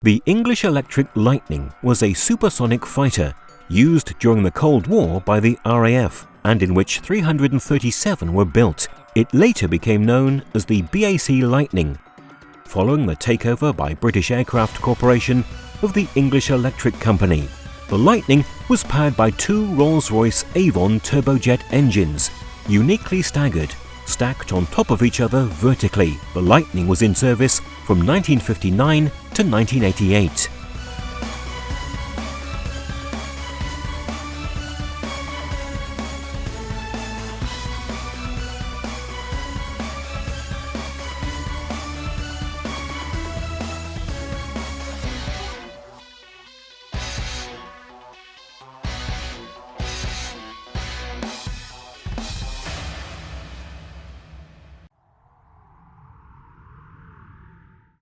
The English Electric Lightning was a supersonic fighter used during the Cold War by the RAF and in which 337 were built. It later became known as the BAC Lightning, following the takeover by British Aircraft Corporation of the English Electric Company. The Lightning was powered by two Rolls-Royce Avon turbojet engines, uniquely staggered, stacked on top of each other vertically. The Lightning was in service from 1959 to 1988.